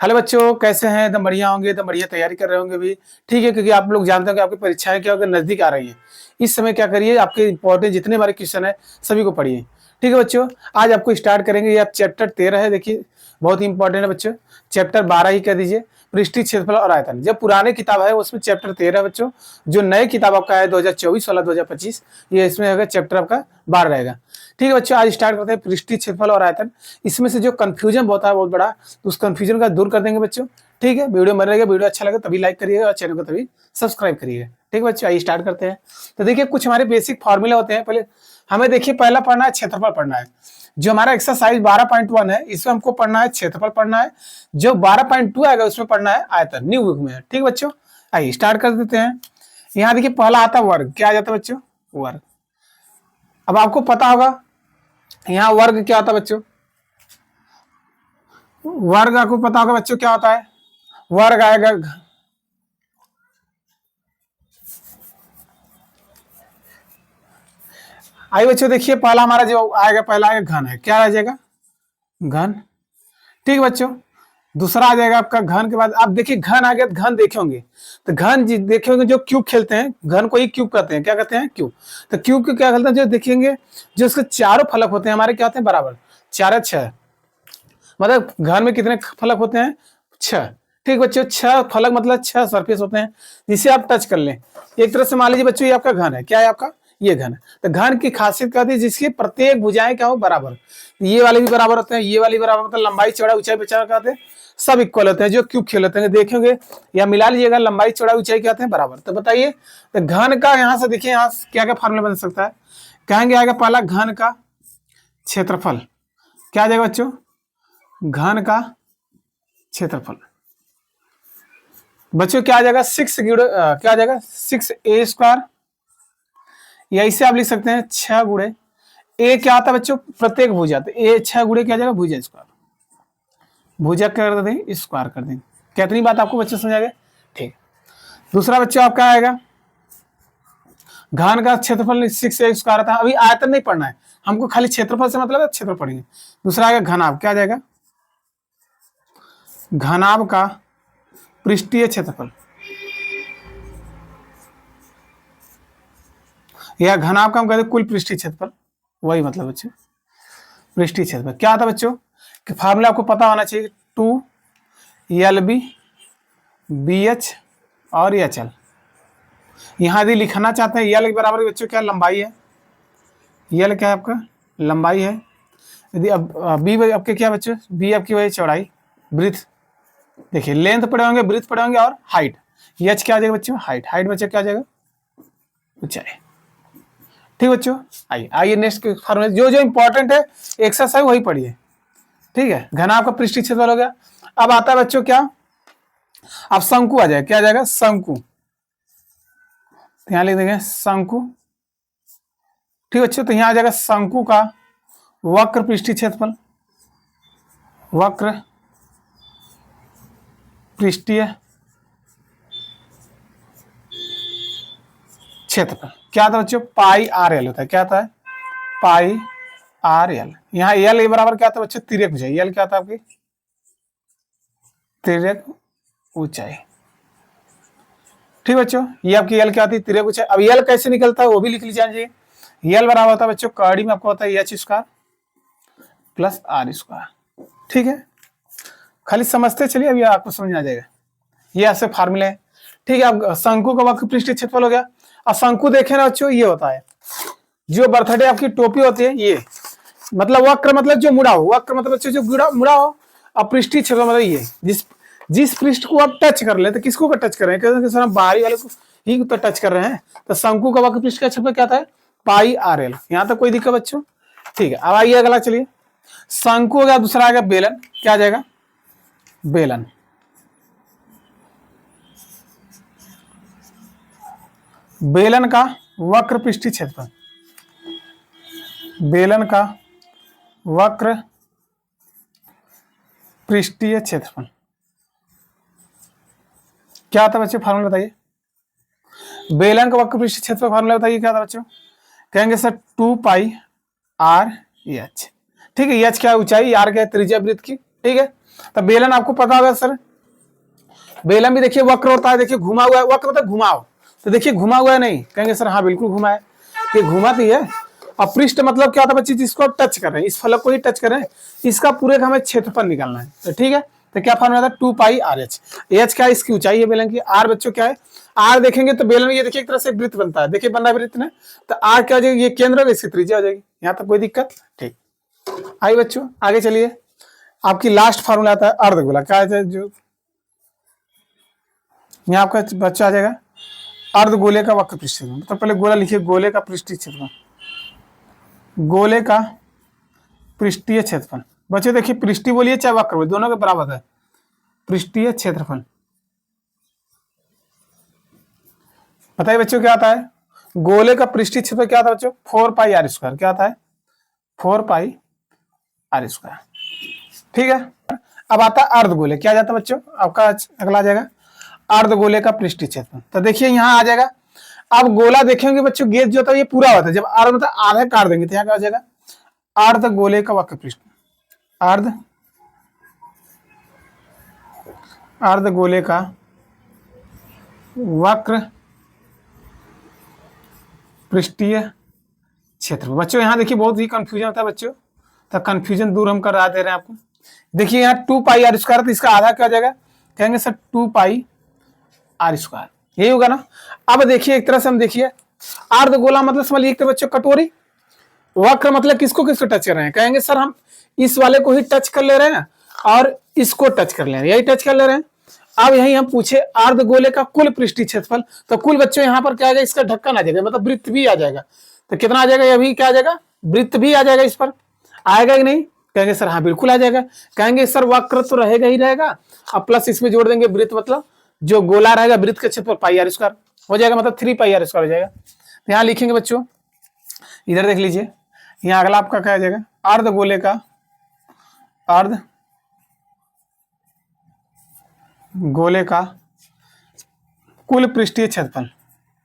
Hello बच्चों, कैसे हैं? एकदम बढ़िया होंगे, एकदम बढ़िया तैयारी कर रहे होंगे भी। ठीक है, क्योंकि आप लोग जानते हो कि आपकी परीक्षाएं क्या होकर नजदीक आ रही हैं। इस समय क्या करिए, आपके इंपॉर्टेंट जितने हमारे क्वेश्चन है सभी को पढ़िए। ठीक है बच्चों, आज आपको स्टार्ट करेंगे। ये आप चैप्टर 13 है, देखिए बहुत ही इंपॉर्टेंट है बच्चों। चैप्टर 12 ही कर दीजिए, पृष्ठीय क्षेत्रफल और आयतन। जब पुराने किताब है उसमें चैप्टर 13 बच्चों। जो नए किताब आपका है 2024 वाला 2025, ये इसमें अगर चैप्टर आपका 12 रहेगा। ठीक है बच्चों, आज स्टार्ट करते हैं पृष्ठीय क्षेत्रफल और आयतन। इसमें से जो कंफ्यूजन होता है बहुत बड़ा, तो उस कंफ्यूजन का दूर कर देंगे बच्चों। ठीक है, वीडियो बन रहेगा। वीडियो अच्छा लगे तभी लाइक करिएगा और चैनल को तभी सब्सक्राइब करिएगा। ठीक है बच्चों, आइए स्टार्ट करते हैं। तो देखिए कुछ हमारे बेसिक फॉर्मूले होते हैं। पहले हमें देखिए पहला पढ़ना है क्षेत्रफल पढ़ना है। जो हमारा एक्सरसाइज 12.1 है इसमें हमको पढ़ना है क्षेत्रफल पढ़ना है। जो 12.2 आएगा उसमें पढ़ना है आयतन, न्यू बुक में है। ठीक बच्चों, आइए स्टार्ट कर देते हैं। यहाँ देखिए पहला आता है वर्ग। क्या आ जाता है बच्चों? वर्ग। अब आपको पता होगा यहाँ वर्ग क्या होता है बच्चों। वर्ग आपको पता होगा बच्चों क्या होता है। वर्ग आएगा आइए बच्चों, देखिए पहला हमारा जो आएगा, पहला आएगा घन है। क्या आ जाएगा? घन। ठीक है बच्चों, दूसरा आ जाएगा आपका घन के बाद। आप देखिए घन आ गया तो घन देखे होंगे, तो घन देखे होंगे जो क्यूब खेलते हैं, घन को ही क्यूब कहते हैं। क्या कहते हैं? क्यूब। तो क्यूब को क्या खेलते हैं? जो देखेंगे जो उसके चारों फलक होते हैं हमारे क्या होते हैं? बराबर। 4 6, मतलब घन में कितने फलक होते हैं? 6। ठीक बच्चों, 6 फलक मतलब 6 सरफेस होते हैं जिसे आप टच कर लें। एक तरह से मान लीजिए बच्चों ये आपका घन है। क्या है आपका? ये घन है। तो घन की खासियत क्या होती है? जिसकी प्रत्येक भुजाएं क्या हो? बराबर। ये वाले भी बराबर होते हैं, ये वाली बराबर, मतलब लंबाई चौड़ाई ऊंचाई विचार क्या होते हैं? सब इक्वल होते हैं। जो क्यूब खेल होते हैं देखेंगे या मिला लीजिएगा, लंबाई चौड़ाई ऊंचाई क्या होते हैं? बराबर। तो बताइए, तो घन का यहाँ से देखिए यहाँ क्या क्या फॉर्मूला बन सकता है। कहेंगे आएगा पहला घन का क्षेत्रफल। क्या आ जाएगा बच्चों? घन का क्षेत्रफल बच्चों क्या आ जाएगा? 6 क्या आ जाएगा? 6a²। या इसे आप लिख सकते हैं 6 गुणे ए। क्या आता है बच्चों? प्रत्येक भुजा। तो ए 6 गुणे क्या आ जाएगा? भुजा स्क्वायर। भुजा कर देंगे स्क्वायर कर देंगे। कितनी बात आपको बच्चों समझ आ गया? ठीक। दूसरा बच्चों आपका आएगा घन का क्षेत्रफल 6a² था। अभी आयतन नहीं पढ़ना है हमको, खाली क्षेत्रफल से मतलब है, क्षेत्रफल पढ़ेंगे। दूसरा आएगा घनाभ। क्या आ जाएगा? घनाभ का पृष्ठीय क्षेत्रफल या घनाभ का हम कहते हैं कुल पृष्ठीय क्षेत्रफल। वही मतलब बच्चों पृष्ठीय क्षेत्रफल। क्या आता बच्चों कि फार्मूला आपको पता होना चाहिए। 2 LB BH और HL। यहां यदि लिखना चाहते हैं यल के बराबर बच्चों क्या लंबाई है? यल क्या है आपका? लंबाई है। यदि अब बी आपके क्या बच्चों? बी आपकी वही चौड़ाई, ब्रीथ। देखिए लेंथ पढ़े होंगे, ब्रीथ पढ़े होंगे और हाइट। एच क्या आ जाएगा बच्चों? हाइट। हाइट बच्चों क्या आ जाएगा? ऊंचाई। ठीक बच्चों, आइए आइए नेक्स्ट फॉर्मूला जो जो इंपॉर्टेंट है एक्सरसाइज वही पढ़िए। ठीक है, घनाभ का पृष्ठीय क्षेत्रफल हो गया। अब आता है बच्चों क्या? अब शंकु आ जाएगा। क्या आ जाएगा? शंकु। यहां लिख देंगे शंकु। ठीक बच्चों, तो यहां आ जाएगा शंकु का वक्र पृष्ठीय क्षेत्रफल। वक्र पृष्ठीय क्षेत्रफल क्या आता है बच्चों? पाई आर एल होता है। क्या आता है? पाई आर एल। यहाँ एल बराबर क्या आता है बच्चों? तिर्यक ऊंचाई। एल क्या आता है आपकी? तिर्यक ऊंचाई। ठीक बच्चों, ये आपकी एल क्या आती है? तिर्यक ऊंचाई। अब एल कैसे निकलता है वो भी लिख लीजिए। एल बराबर होता है बच्चों कड़ी में आपको होता है h² प्लस r²। ठीक है, खाली समझते चलिए, अभी आपको समझ आ जाएगा। ये ऐसे फार्मूले हैं। ठीक है, अब शंकु का वक्र पृष्ठीय क्षेत्रफल हो गया। अब शंकु देखे ना बच्चों, ये होता है जो बर्थडे आपकी टोपी होती है, ये मतलब वक्र मतलब जो मुड़ा हो। वक्र मतलब बच्चों जो मुड़ा हो। अब पृष्ठीय क्षेत्रफल मतलब ये जिस पृष्ठ को आप टच कर ले, तो किसको का टच कर रहे हैं? सर हम बाहरी वाले को ही तो टच कर रहे हैं। तो शंकु का वक्र पृष्ठ का क्षेत्रफल क्या था? पाई आर एल। यहां तक कोई दिक्कत बच्चों? ठीक है, अब आइए अगला चलिए। शंकु हो गया, दूसरा आ गया बेलन। क्या आ जाएगा? बेलन। बेलन का वक्र पृष्ठीय क्षेत्रफल। बेलन का वक्र पृष्ठीय क्षेत्रफल क्या आता है बच्चों? फार्मूला बताइए। बेलन का वक्र पृष्ठीय क्षेत्रफल फार्मूला बताइए क्या था बच्चों? कहेंगे सर 2 पाई आर एच। ठीक है, एच क्या ऊंचाई, आर क्या त्रिज्या वृत्त की। ठीक है, तो बेलन आपको पता होगा सर, बेलन भी देखिए वक्र होता है, देखिए घुमा हुआ है, वक्र मतलब घुमाओ, तो देखिए घुमा हुआ है नहीं, कहेंगे सर हाँ बिल्कुल घुमा है, ये घुमाती है। और पृष्ठ मतलब क्या होता है बच्चे, जिसको आप टच कर रहे हैं, इस फलक को ही टच कर रहे हैं, इसका पूरे का हमें क्षेत्रफल निकालना है, तो ठीक है। तो क्या फॉर्मूला था, 2 पाई आर एच। एच क्या है, इसकी ऊंचाई है बेलन की, आर बच्चों क्या है, आर देखेंगे तो बेलन में ये देखिए एक तरह से वृत्त बनता है, देखिए बन रहा है वृत्त ने, तो आर क्या हो जाएगी, ये केंद्र होगा, इसकी त्रिज्या हो जाएगी, यहाँ तक कोई दिक्कत, ठीक। आइए बच्चों आगे चलिए, आपकी लास्ट फॉर्मूला आता है अर्धगोला, क्या है जो यहाँ आपका बच्चा आ जाएगा, अर्धगोले का वक्र पृष्ठ क्षेत्रफल। तो पहले गोला लिखिए, गोले का पृष्ठीय क्षेत्रफल, गोले का पृष्ठीय क्षेत्रफल। बच्चे देखिए पृष्ठीय बोलिए चाहे वक्र बोलिए, दोनों के बराबर है, पृष्ठीय क्षेत्रफल। बताइए बच्चों क्या आता है, गोले का पृष्ठीय क्षेत्रफल क्या आता है बच्चों, 4 पाई आर स्क्वायर, क्या आता है 4 पाई आर स्क्वायर, ठीक है। अब आता है अर्धगोले, क्या जाता है बच्चों, आपका अगला आ जाएगा अर्धगोले का पृष्ठीय क्षेत्रफल। तो देखिए यहाँ आ जाएगा, अब गोला देखेंगे बच्चों, गेज जो होता है ये पूरा होता है, जब अर्ध मतलब आधा काट देंगे तो यहाँ क्या हो जाएगा, अर्धगोले का वक्र पृष्ठ, अर्धगोले का वक्र पृष्ठीय क्षेत्रफल। बच्चों यहाँ देखिए बहुत ही कंफ्यूजन होता है बच्चों, तो कंफ्यूजन दूर हम करा दे रहे हैं आपको। देखिए यहाँ 2 पाई आर स्क्वायर, तो इसका आधा क्या हो जाएगा, कहेंगे सर 2 पाई आर स्क्वायर, यही होगा ना। अब देखिए एक तरह से हम देखिए, अर्धगोला मतलब समझ लीजिए बच्चों कटोरी, वक्र मतलब किसको किसको टच कर रहे हैं, कहेंगे सर हम इस वाले को ही टच कर ले रहे हैं और इसको टच कर ले रहे हैं, यही टच कर ले रहे हैं। अब यही हम पूछे अर्धगोले का कुल पृष्ठीय क्षेत्रफल, तो कुल बच्चों यहाँ पर क्या आ जाएगा, इसका ढक्कन आ जाएगा, मतलब वृत्त भी आ जाएगा, तो कितना आ जाएगा, ये भी क्या आ जाएगा, वृत्त भी आ जाएगा, इस पर आएगा कि नहीं, कहेंगे सर हाँ बिल्कुल आ जाएगा। कहेंगे सर वक्र तो रहेगा ही रहेगा, अब प्लस इसमें जोड़ देंगे वृत्त, मतलब जो गोला रहेगा वृत्त के क्षेत्रफल पाई आर स्क्वायर हो जाएगा, मतलब 3 पाई आर स्क्वायर हो जाएगा। तो यहाँ लिखेंगे बच्चों, इधर देख लीजिए, यहाँ अगला आपका क्या आ जाएगा, अर्धगोले का अर्धगोले का कुल पृष्ठीय क्षेत्रफल,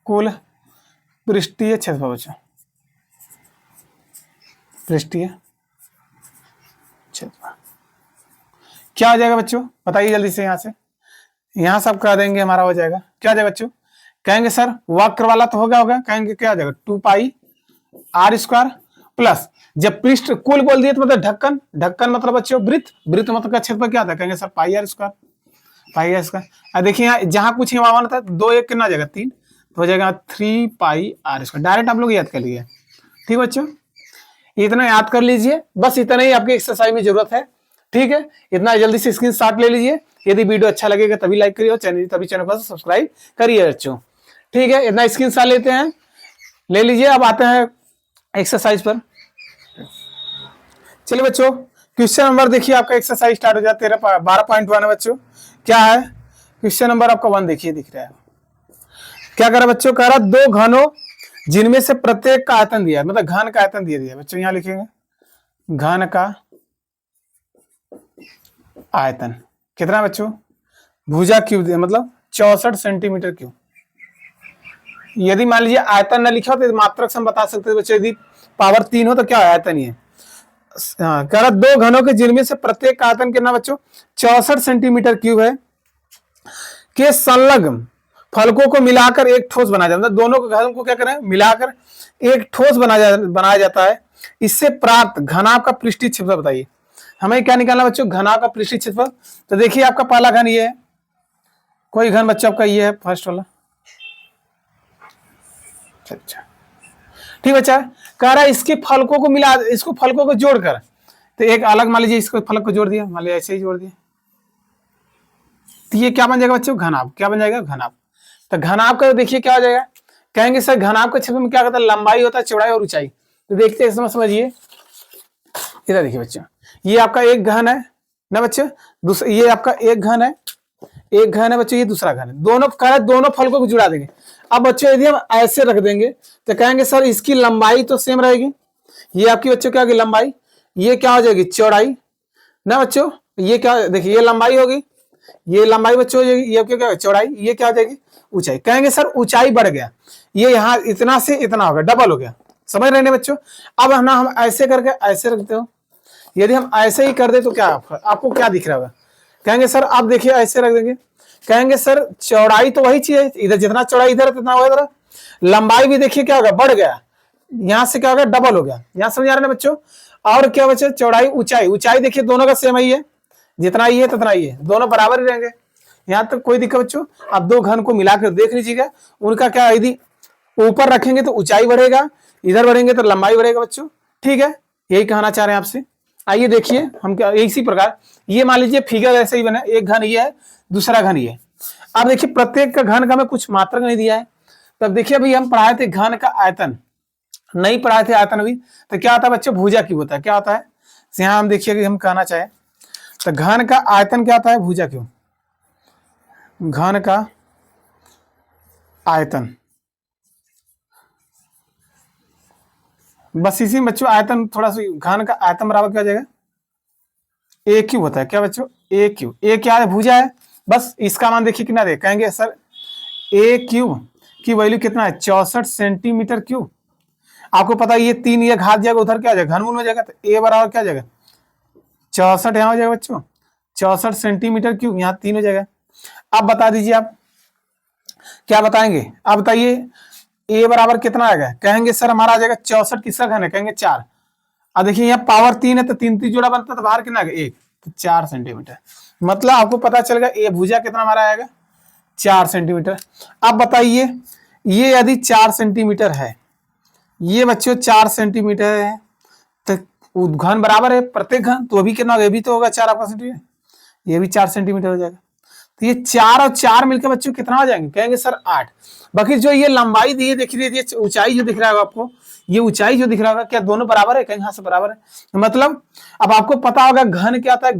कुल पृष्ठीय क्षेत्रफल बच्चों, पृष्ठीय क्षेत्रफल क्या हो जाएगा बच्चों, बताइए जल्दी से, यहाँ सब कर देंगे, हमारा हो जाएगा, क्या हो जाएगा बच्चों, कहेंगे सर वक्र वाला तो होगा, कहेंगे क्या हो जाएगा 2 पाई आर स्क्वायर प्लस, जब पृष्ठ कुल बोल दिए तो मतलब ढक्कन, ढक्कन मतलब बच्चों वृत्त, वृत्त मतलब का क्षेत्रफल क्या था, कहेंगे sir pi R square, pi R square. देखिए यहाँ जहां कुछ हिमावन था 2 1 कितना जाएगा 3, तो हो जाएगा 3 पाई आर स्क्वायर, डायरेक्ट आप लोग याद कर लिए, ठीक बच्चों, इतना याद कर लीजिए, बस इतना ही आपकी एक्सरसाइज में जरूरत है, ठीक है। इतना जल्दी से स्क्रीनशॉट ले लीजिए, यदि वीडियो अच्छा लगेगा तभी लाइक करिए, चैनल तभी चैनल को सब्सक्राइब करिए बच्चों, ठीक है। इतना स्क्रीनशॉट लेते हैं, ले लीजिए। अब आते हैं एक्सरसाइज पर, चलिए बच्चों क्वेश्चन नंबर देखिए, आपका एक्सरसाइज स्टार्ट हो जाता है, 12.1 है बच्चों, क्या है क्वेश्चन नंबर आपका 1 देखिए, दिख रहा है, क्या करा बच्चों, कह रहा 2 घनों जिनमें से प्रत्येक का आयतन दिया है, मतलब घन का आयतन दिया दिया बच्चों, यहाँ लिखेंगे घन का आयतन कितना बच्चों, भुजा क्यूब दिया, मतलब 64 सेंटीमीटर क्यूब। यदि मान लीजिए आयतन न लिखा हो तो मात्रक से हम बता सकते हैं बच्चों, यदि पावर 3 हो तो क्या आयतन ही है। कह रहा 2 घनों के जिनमें से प्रत्येक का आयतन कितना बच्चों 64 सेंटीमीटर क्यूब है, के संलग्न फलकों को मिलाकर एक ठोस बनाया जाता है, दोनों के घनों को क्या करें मिलाकर एक ठोस बनाया जाता है, इससे प्राप्त घनाभ का पृष्ठीय क्षेत्रफल बताइए। हमें क्या निकालना बच्चों, घनाभ का पृष्ठीय क्षेत्रफल। तो देखिए आपका पहला घन ये है, कोई घन बच्चों आपका ये है फर्स्ट वाला, अच्छा ठीक बच्चा, कह रहा है इसके फलकों को मिला, इसको फलकों को जोड़कर, तो एक अलग मान लीजिए इसको फलक को जोड़ दिया, मान लीजिए ऐसे ही जोड़ दिया, तो ये क्या बन जाएगा बच्चों घनाभ, क्या बन जाएगा घनाभ। तो घनाभ का देखिए क्या हो जाएगा, कहेंगे सर घनाभ के क्षेत्र में क्या कहता है, लंबाई होता है, चौड़ाई और ऊंचाई। तो देखते हैं इसमें समझिए, इधर देखिए बच्चों, ये आपका एक घन है ना बच्चों, दूसरा ये आपका एक घन है, एक घन है बच्चों, ये दूसरा घन है, दोनों कह दोनों फलकों को जुड़ा देंगे। अब बच्चों यदि हम ऐसे रख देंगे तो कहेंगे सर इसकी लंबाई तो सेम रहेगी, ये आपकी बच्चों क्या होगी लंबाई, ये क्या हो जाएगी चौड़ाई ना बच्चों, ये क्या देखिए ये लंबाई होगी, ये लंबाई बच्चों, ये क्या चौड़ाई, ये क्या हो जाएगी ऊंचाई। कहेंगे सर ऊंचाई बढ़ गया, ये यहाँ इतना से इतना होगा, डबल हो गया, समझ रहे हैं बच्चों। अब ना हम ऐसे करके ऐसे रखते हो, यदि हम ऐसे ही कर दे तो क्या आपको क्या दिख रहा होगा, कहेंगे सर आप देखिए ऐसे रख देंगे, कहेंगे सर चौड़ाई तो वही चीज है, इधर जितना चौड़ाई इधर कितना होगा इधर, लंबाई भी देखिए क्या होगा बढ़ गया, यहां से क्या होगा डबल हो गया, यहां समझ आ रहा है ना बच्चों। और क्या बच्चों चौड़ाई ऊंचाई, ऊंचाई देखिए दोनों का सेम ही है, जितना ही है जितना ही है, दोनों बराबर ही रहेंगे, यहां तक कोई दिक्कत बच्चों। आप दो घन को मिलाकर देख लीजिएगा, उनका क्या यदि ऊपर रखेंगे तो ऊंचाई बढ़ेगा, इधर बढ़ेंगे तो लंबाई बढ़ेगा बच्चों, ठीक है, यही कहना चाह रहे हैं आपसे। आइए देखिए हम क्या इसी प्रकार, ये मान लीजिए फिगर ऐसे ही बना, एक घन ये है दूसरा घन ये है। अब देखिए प्रत्येक का घन का हमें कुछ मात्रक नहीं दिया है, तब देखिए अभी हम पढ़ाए थे घन का आयतन, नहीं पढ़ाए थे आयतन अभी, तो क्या होता है बच्चों भुजा क्यों होता है, क्या होता है यहाँ हम देखिए कि हम कहना चाहें तो घन का आयतन क्या होता है भुजा क्यों, घन का आयतन, बस इसी में बच्चों आयतन थोड़ा सा, घन का आयतन बराबर क्या हो जाएगा ए क्यू होता है, क्या बच्चों ए क्यू, ए क्या है भुजा है, बस इसका मान देखिए कितना दे, कहेंगे सर ए क्यू की वैल्यू कितना है 64 सेंटीमीटर क्यूब। आपको पता है ये 3 ये घात जाएगा उधर क्या हो जाएगा घनमूल हो जाएगा, तो ए बराबर क्या हो जाएगा 64 यहाँ हो जाएगा बच्चों 64 सेंटीमीटर क्यूब, यहाँ 3 हो जाएगा। अब बता दीजिए आप क्या बताएंगे, आप बताइए ए बराबर कितना आएगा, कहेंगे सर हमारा आ जाएगा 64 किसका घन है, कहेंगे 4। अब देखिए यहाँ पावर 3 है तो 3 3 जोड़ा बनता है तो बाहर कितना आएगा 1, तो 4 सेंटीमीटर, मतलब आपको पता चलेगा ए भुजा कितना हमारा आएगा 4 सेंटीमीटर। अब बताइए ये यदि 4 सेंटीमीटर है, ये बच्चों 4 सेंटीमीटर है, तो घन बराबर है प्रत्येक घन, तो अभी कितना होगा, ये भी तो होगा 4 आपका सेंटीमीटर, ये भी 4 सेंटीमीटर हो जाएगा, तो ये 4 और 4 मिलकर बच्चों कितना हो जाएंगे, कहेंगे सर 8। बाकी जो ये लंबाई दी है देखिए, ऊंचाई जो दिख रहा होगा आपको, ये ऊंचाई जो दिख रहा होगा क्या दोनों बराबर है, कहेंगे हाँ से बराबर है, मतलब अब आपको पता होगा घन क्या होता है,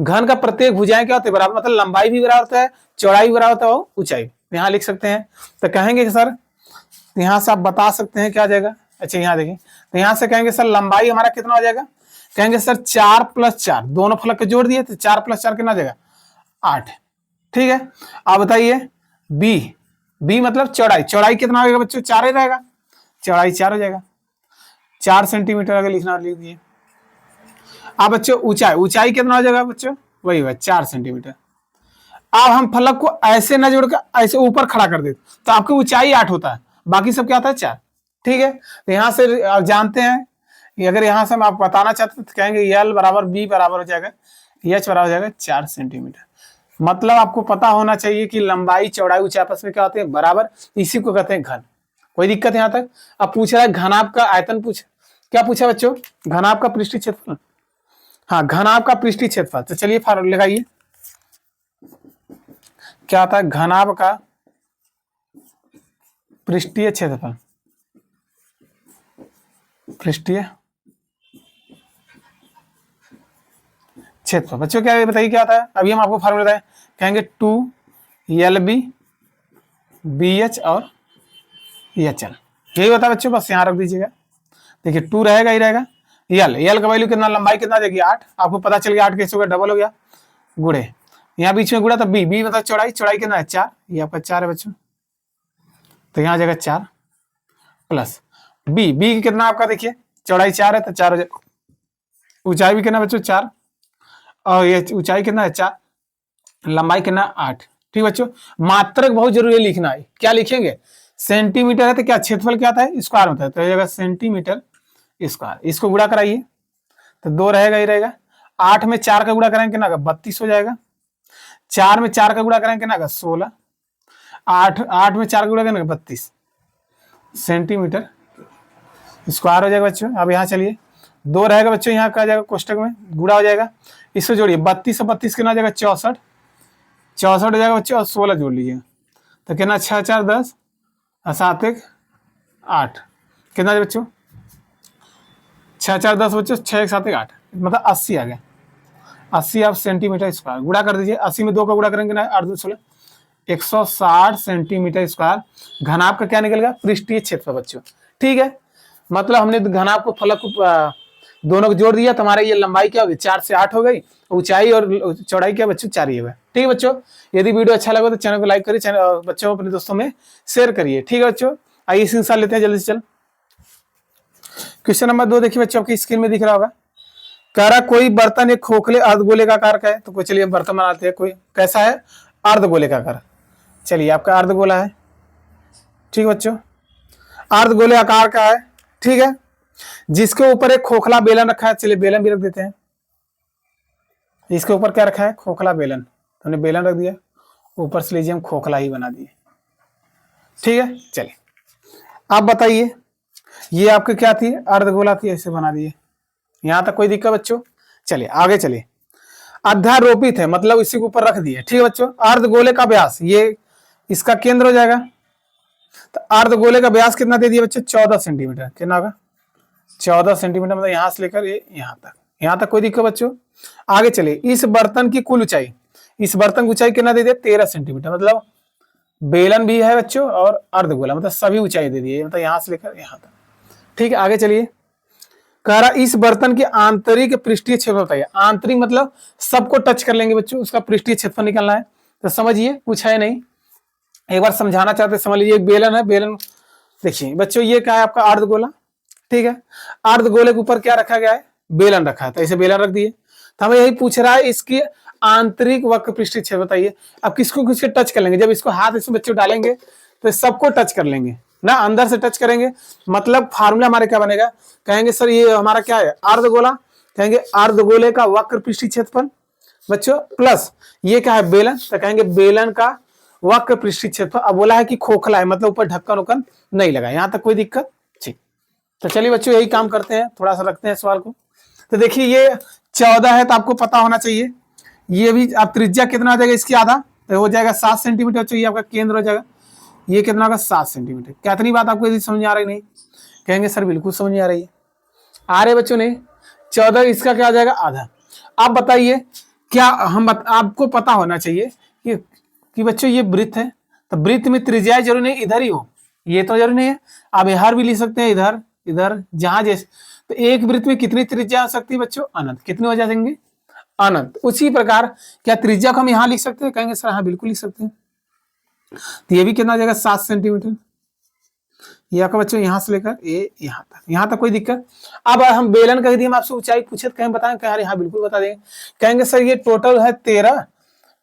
घन का प्रत्येक भुजाएं क्या होते हैं बराबर, मतलब लंबाई भी बराबर होता है, चौड़ाई भी बराबर होता है, ऊंचाई यहाँ लिख सकते हैं। तो कहेंगे कि सर यहाँ से आप बता सकते हैं क्या आ जाएगा, अच्छा यहाँ देखिए, तो यहाँ से कहेंगे सर लंबाई हमारा कितना हो जाएगा, कहेंगे सर 4 + 4 दोनों फलक के जोड़ दिए तो 4 + 4 कितना आ जाएगा 8, ठीक है। आप बताइए बी, बी मतलब चौड़ाई, चौड़ाई कितना होगा बच्चों 4 ही रहेगा, चौड़ाई 4 हो जाएगा, 4 सेंटीमीटर अगर लिखना लिख दिए। अब बच्चों ऊंचाई, ऊंचाई कितना हो जाएगा बच्चों वही है 4 सेंटीमीटर। अब हम फलक को ऐसे न जोड़कर ऐसे ऊपर खड़ा कर देते तो आपकी ऊंचाई 8 होता है, बाकी सब क्या आता है 4, ठीक है। तो यहाँ से आप जानते हैं कि अगर यहाँ से हम आप बताना चाहते हैं तो कहेंगे L बराबर B बराबर हो जाएगा H बराबर हो जाएगा 4 सेंटीमीटर। मतलब आपको पता होना चाहिए कि लंबाई चौड़ाई ऊंचाई आपस में क्या होते हैं बराबर, इसी को कहते हैं घन। कोई दिक्कत यहाँ तक। अब पूछ रहा है घनाभ का आयतन, पूछ क्या पूछा बच्चों, घनाभ का पृष्ठीय क्षेत्रफल, हाँ घनाभ का पृष्ठीय क्षेत्रफल। तो चलिए फार्मूला लगाइए, क्या आता है घनाभ का पृष्ठीय क्षेत्रफल, पृष्ठीय क्षेत्रफल बच्चों क्या बताइए क्या आता है, अभी हम आपको फार्मूला बताएं, कहेंगे 2LB BH और HL, यही होता है बच्चों, बस यहाँ रख दीजिएगा। देखिए 2 रहेगा ही रहेगा, L का वैल्यू कितना, लंबाई कितना जाएगी 8, आपको पता चल गया 8 कैसे होगा डबल हो गया, गुड़े यहाँ बीच में गुड़ा तो B मतलब चौड़ाई, चौड़ाई कितना है 4, ये आपका 4 है बच्चों, तो यहाँ जाएगा 4 प्लस B कितना आपका देखिए चौड़ाई 4 है तो 4 हो जाएगा, ऊंचाई भी कितना बच्चों 4 और ये ऊंचाई कितना है 4, लंबाई कितना 8, ठीक बच्चों। मात्रक बहुत जरूरी है लिखना है, क्या लिखेंगे सेंटीमीटर है तो क्या क्षेत्रफल क्या आता है स्क्वायर होता है, तो ये सेंटीमीटर स्क्वायर, इसको गुणा कराइए तो 2 रहेगा ही रहेगा, 8 में 4 का गुणा करेंगे कितना 32 हो जाएगा, 4 में 4 का गुणा करेंगे कितना 16, 8 में 4 का गुणा करेंगे 32 सेंटीमीटर स्क्वायर हो जाएगा बच्चों। अब यहाँ चलिए 2 रहेगा बच्चों, यहाँ का जाएगा कोष्टक में गुणा हो जाएगा, इसको जोड़िए 32 से 32 कितना जाएगा 64, 64 हो जाएगा बच्चों, और 16 जोड़ लीजिए तो कितना 6 4 10 और 7 1 8, कितना बच्चों 6 4 10 बच्चों, 6 1 7 1 8, मतलब 80 आ गया, 80 आप सेंटीमीटर स्क्वायर, गुणा कर दीजिए 80 में 2 का गुणा करेंगे ना 8 2 16, 160 सेंटीमीटर स्क्वायर घनाभ का क्या निकलेगा पृष्ठीय क्षेत्रफल बच्चों, ठीक है। मतलब हमने घनाभ को फलक को दोनों को जोड़ दिया तो हमारा ये लंबाई क्या होगी 4 से 8 हो गई, ऊंचाई और चौड़ाई क्या बच्चों 4 ही होगा, ठीक है बच्चों। यदि वीडियो अच्छा लगा तो चैनल को लाइक करिए, चैनल बच्चों अपने दोस्तों में शेयर करिए, ठीक है बच्चों। आइए इस लेते हैं जल्दी से चल। क्वेश्चन नंबर 2 देखिए बच्चों आपकी स्क्रीन में दिख रहा होगा, कह रहा कोई बर्तन एक खोखले अर्धगोले का आकार का है, तो कोई चलिए बर्तन बनाते हैं। कोई कैसा है, अर्धगोले का आकार। चलिए आपका अर्धगोला है, ठीक है बच्चों, अर्धगोले आकार का है, ठीक है, जिसके ऊपर एक खोखला बेलन रखा है। चलिए बेलन भी रख देते हैं। इसके ऊपर क्या रखा है, खोखला बेलन, हमने बेलन रख दिया, ऊपर से लीजिए हम खोखला ही बना दिए, ठीक है। चलिए आप बताइए, ये आपके क्या थी, अर्धगोला थी, ऐसे बना दिए। यहां तक कोई दिक्कत बच्चों? चलिए आगे चलिए। अध्यारोपित है मतलब इसी के ऊपर रख दिए, ठीक है बच्चों। अर्धगोले का व्यास, ये इसका केंद्र हो जाएगा। तो अर्धगोले का व्यास कितना दे दिया बच्चों, 14 सेंटीमीटर। कितना होगा, 14 सेंटीमीटर, मतलब यहां से लेकर ये यहां तक कोई दिक्कत बच्चों? आगे चलिए। इस बर्तन की कुल ऊंचाई, इस बर्तन की ऊंचाई कितना दे दिया, 13 सेंटीमीटर। मतलब बेलन भी है बच्चों और अर्धगोला, मतलब सभी ऊंचाई दे दी है, मतलब यहां से लेकर यहां तक, ठीक है। आगे चलिए। कह रहा इस बर्तन की आंतरिक पृष्ठीय क्षेत्रफल बताइए। आंतरिक मतलब सबको टच कर लेंगे बच्चों, उसका पृष्ठीय क्षेत्रफल निकालना है। तो समझिए, कुछ है नहीं, एक बार समझाना चाहते समझ लीजिए। एक बेलन है, बेलन देखिए बच्चों, ये क्या है आपका अर्धगोला, ठीक है। अर्धगोले के ऊपर क्या रखा गया है, बेलन रखा है, तो ऐसे बेलन रख दिए। तो हमें यही पूछ रहा है इसकी आंतरिक वक्र पृष्ठीय क्षेत्र बताइए। अब किसको किसके टच कर लेंगे, जब इसको हाथ इसमें बच्चों डालेंगे तो सबको टच कर लेंगे ना, अंदर से टच करेंगे। मतलब फार्मूला हमारे क्या बनेगा, कहेंगे सर ये हमारा क्या है, अर्धगोला, कहेंगे अर्धगोले का वक्र पृष्ठीय क्षेत्रफल बच्चों प्लस ये क्या है, बेलन, तो कहेंगे बेलन का वक्र पृष्ठीय क्षेत्रफल। अब बोला है कि खोखला है, मतलब ऊपर ढक्कन उक्कन नहीं लगा। यहां तक कोई दिक्कत? ठीक, तो चलिए बच्चों यही काम करते हैं, थोड़ा सा रखते हैं सवाल को। तो देखिए ये 14 है, तो आपको पता होना चाहिए। ये भी आप त्रिज्या कितना हो जाएगा इसकी, आधा, तो हो जाएगा 7 सेंटीमीटर। चाहिए आपका केंद्र हो जाएगा, ये कितना होगा, 7 सेंटीमीटर। क्या इतनी बात आपको यदि समझ में आ रही नहीं, कहेंगे सर बिल्कुल समझ में आ रही है। आ रहे बच्चों ने, 14 इसका क्या आ जाएगा, आधा। आप बताइए, क्या आपको पता होना चाहिए कि बच्चों ये वृत्त है, तो वृत्त में त्रिज्या जरूरी नहीं इधर ही हो, ये तो जरूरी नहीं है। आप इधर भी लिख सकते हैं, इधर इधर जहां जैसे। तो एक वृत्त में कितनी त्रिज्या हो सकती है बच्चों, अनंत। कितनी हो जाएंगे, अनंत। उसी प्रकार क्या त्रिज्या को हम यहाँ लिख सकते हैं, कहेंगे सर हाँ बिल्कुल लिख सकते हैं। तो ये भी कितना हो जाएगा, 7 सेंटीमीटर। ये आपका बच्चों यहाँ से लेकर ये यहाँ तक कोई दिक्कत? अब हम बेलन कह दिए, हम आपसे ऊंचाई पूछे तो कहें बताएं, कहें हाँ बिल्कुल बता देंगे। कहेंगे सर ये टोटल है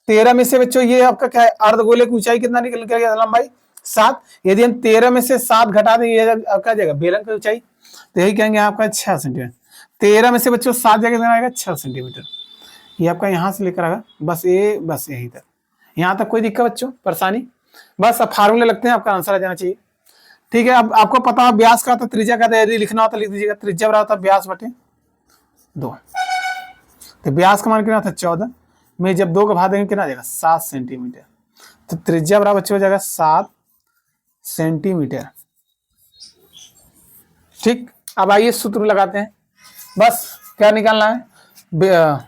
13 में से बच्चों ये आपका क्या है, अर्धगोले की ऊंचाई कितना निकल गया, लंबाई 7। यदि हम 13 में से 7 घटा दें, ये आपका जाएगा बेलन की ऊंचाई, तो यही कहेंगे आपका 6 सेंटीमीटर। 13 में से बच्चों 7 जगह देना आएगा 6 सेंटीमीटर। ये आपका यहाँ से लेकर आएगा बस यही तक। यहाँ तक कोई दिक्कत बच्चों, परेशानी? बस अब फार्मूले लगते हैं, आपका आंसर आ जाना चाहिए, ठीक है। अब आपको पता है व्यास का, तो त्रिज्या का, यदि लिखना होता लिख दीजिएगा, त्रिज्या बराबर होता व्यास बटे 2। तो व्यास का मान कितना था, 14 में जब 2 का भाग देंगे कितना आ जाएगा, 7 सेंटीमीटर। तो त्रिज्या बराबर बच्चों हो जाएगा 7 सेंटीमीटर, ठीक। अब आइए सूत्र लगाते हैं, बस क्या निकालना है,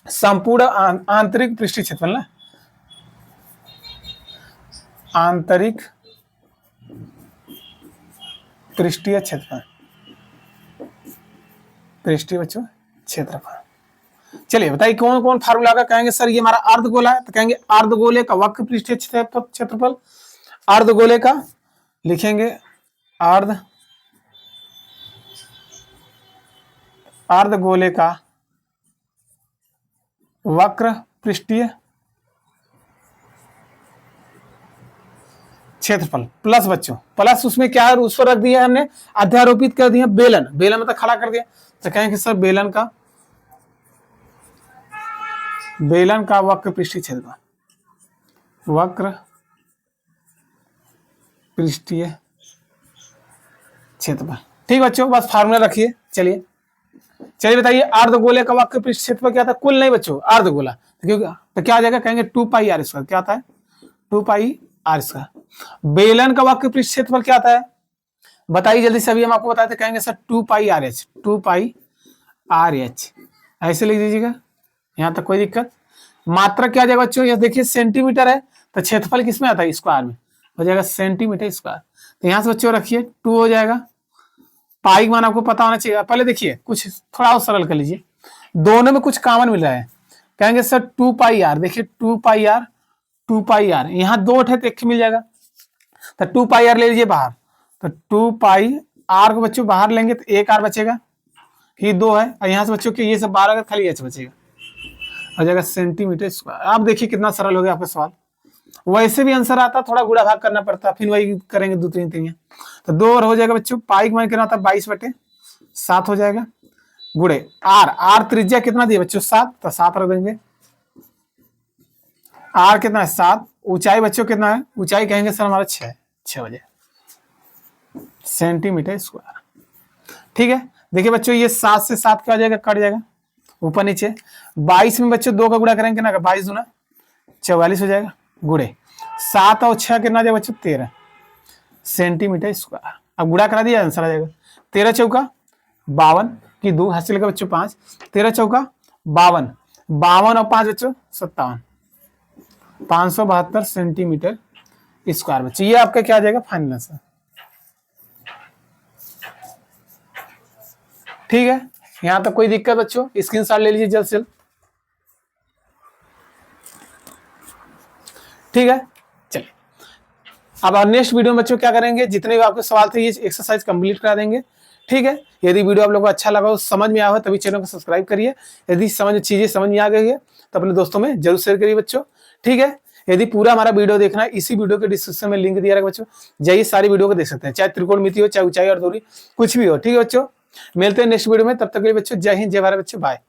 संपूर्ण आंतरिक पृष्ठीय क्षेत्रफल ना, आंतरिक पृष्ठीय क्षेत्रफल, पृष्ठीय बच्चों क्षेत्रफल। चलिए बताइए कौन कौन फार्मूला का, कहेंगे सर ये हमारा अर्धगोला है, तो कहेंगे अर्धगोले का वक्र पृष्ठीय क्षेत्रफल। अर्धगोले का लिखेंगे अर्धगोले का वक्र पृष्ठीय क्षेत्रफल प्लस बच्चों, प्लस उसमें क्या है, उस पर रख दिया हमने, अध्यारोपित कर दिया बेलन, बेलन मतलब खड़ा कर दिया। तो कहेंगे सर बेलन का वक्र पृष्ठीय क्षेत्रफल, वक्र पृष्ठीय क्षेत्रफल, ठीक बच्चों। बस फार्मूला रखिए। चलिए बताइए अर्धगोले का वक्र पृष्ठीय क्षेत्रफल क्या था, कुल नहीं बच्चों, अर्धगोला, क्योंकि तो क्या आ जाएगा, कहेंगे 2 पाई आर स्क्वायर। क्या आता है, 2 पाई आर स्क्वायर। बेलन का वक्र पृष्ठीय क्षेत्रफल क्या आता है, बताइए जल्दी से, अभी हम आपको बताते, कहेंगे सर 2 पाई आर एच, 2 पाई आर एच, ऐसे लिख दीजिएगा, यहां तक कोई दिक्कत? मात्रा क्या आ जाएगा बच्चों, ये देखिए सेंटीमीटर है, तो क्षेत्रफल किसमें आता है, स्क्वायर में हो जाएगा, सेंटीमीटर स्क्वायर। तो यहां से बच्चों रखिए 2 हो जाएगा, पाई मान आपको पता होना चाहिए। पहले देखिए कुछ थोड़ा और सरल कर लीजिए, दोनों में कुछ कॉमन मिल रहा है, कहेंगे सर 2 पाई आर, देखिए 2 पाई आर, 2 पाई आर, यहाँ 2 है तो 1 मिल जाएगा, तो 2 पाई आर ले लीजिए बाहर, तो 2 पाई आर को बच्चों बाहर लेंगे तो 1 आर बचेगा, ये 2 है, और यहाँ से बच्चों के ये सब 12 का खाली एच बचेगा, हो जाएगा सेंटीमीटर स्क्वायर। आप देखिए कितना सरल हो गया आपका सवाल। वैसे भी आंसर आता, थोड़ा गुणा भाग करना पड़ता, फिर वही करेंगे 2 3 3। तो 2 और हो जाएगा बच्चों, पाई का मान कितना था 22/7 हो जाएगा, गुड़े आर त्रिज्या कितना दिया बच्चों 7, तो 7 रख देंगे। आर कितना है 7, ऊंचाई बच्चों कितना है, ऊंचाई कहेंगे सर हमारा 6 हो जाए सेंटीमीटर स्क्वायर। ठीक है, देखिए बच्चों ये 7 से 7 क्या हो जाएगा, कट जाएगा ऊपर नीचे। 22 में बच्चों 2 का गुणा करेंगे ना, 22 दूना 44 हो जाएगा, गुड़े 7 और 6 कितना जाएगा बच्चों 13 सेंटीमीटर स्क्वायर। अब गुणा करा दिया आंसर आ जाएगा 13 चौका 52 की 2 हासिल का बच्चों 5, 13 चौका 52, 52 और 5 बच्चों 57, 572 सेंटीमीटर स्क्वायर बच्चों। ये आपका क्या आ जाएगा फाइनल आंसर। ठीक है, यहां तक कोई दिक्कत बच्चों, स्क्रीनशॉट ले लीजिए जल्द से जल्द। ठीक है, चलिए अब नेक्स्ट वीडियो में बच्चों क्या करेंगे, जितने भी आपके सवाल थे ये एक्सरसाइज कंप्लीट करा देंगे। ठीक है, यदि वीडियो आप लोगों को अच्छा लगा हो, समझ में आया हो, तभी चैनल को सब्सक्राइब करिए। यदि चीजें समझ में आ गई है तो अपने दोस्तों में जरूर शेयर करिए बच्चों। ठीक है, यदि पूरा हमारा वीडियो देखना है, इसी वीडियो के डिस्क्रिप्शन में लिंक दिया रहेगा बच्चों, जाइए सारी वीडियो को देख सकते हैं, चाहे त्रिकोणमिति हो, चाहे ऊंचाई और दूरी, कुछ भी हो। ठीक है बच्चों, मिलते हैं नेक्स्ट वीडियो में, तब तक के लिए बच्चों जय हिंद जय भारत बच्चों, बाय।